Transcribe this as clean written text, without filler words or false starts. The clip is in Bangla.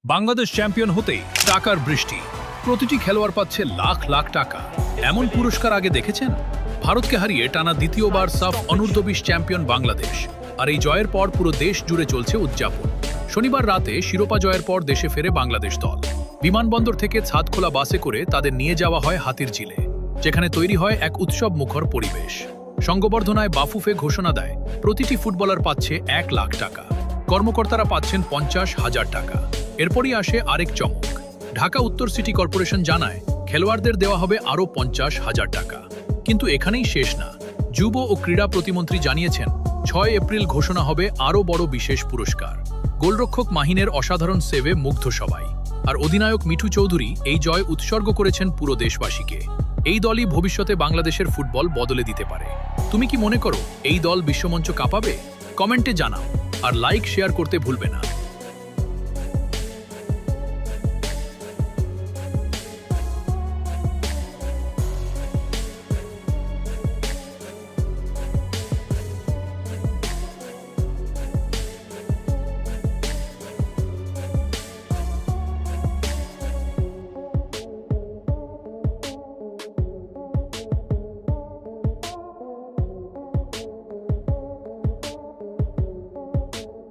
বাংলাদেশ চ্যাম্পিয়ন হতেই টাকার বৃষ্টি। প্রতিটি খেলোয়াড় পাচ্ছে লাখ লাখ টাকা। এমন পুরস্কার আগে দেখেছেন? ভারতকে হারিয়ে টানা দ্বিতীয়বার সাফ অনূর্ধ্ব-20 চ্যাম্পিয়ন বাংলাদেশ। আর এই জয়ের পর পুরো দেশ জুড়ে চলছে উদযাপন। শনিবার রাতে শিরোপা জয়ের পর দেশে ফেরে বাংলাদেশ দল। বিমানবন্দর থেকে ছাদখোলা বাসে করে তাদের নিয়ে যাওয়া হয় হাতিরঝিলে, যেখানে তৈরি হয় এক উৎসব মুখর পরিবেশ। সংবর্ধনায় বাফুফে ঘোষণা দেয় প্রতিটি ফুটবলার পাচ্ছে 1 লাখ টাকা, কর্মকর্তারা পাচ্ছেন 50,000 টাকা। এরপরই আসে আরেক চমক। ঢাকা উত্তর সিটি কর্পোরেশন জানায় খেলোয়াড়দের দেওয়া হবে আরও 50,000 টাকা। কিন্তু এখানেই শেষ না। যুব ও ক্রীড়া প্রতিমন্ত্রী জানিয়েছেন 6 এপ্রিল ঘোষণা হবে আরও বড় বিশেষ পুরস্কার। গোলরক্ষক মাহিনের অসাধারণ সেভে মুগ্ধ সবাই। আর অধিনায়ক মিঠু চৌধুরী এই জয় উৎসর্গ করেছেন পুরো দেশবাসীকে। এই দলই ভবিষ্যতে বাংলাদেশের ফুটবল বদলে দিতে পারে। তুমি কি মনে করো এই দল বিশ্বমঞ্চ কাঁপাবে? কমেন্টে জানাও আর লাইক শেয়ার করতে ভুলবে না।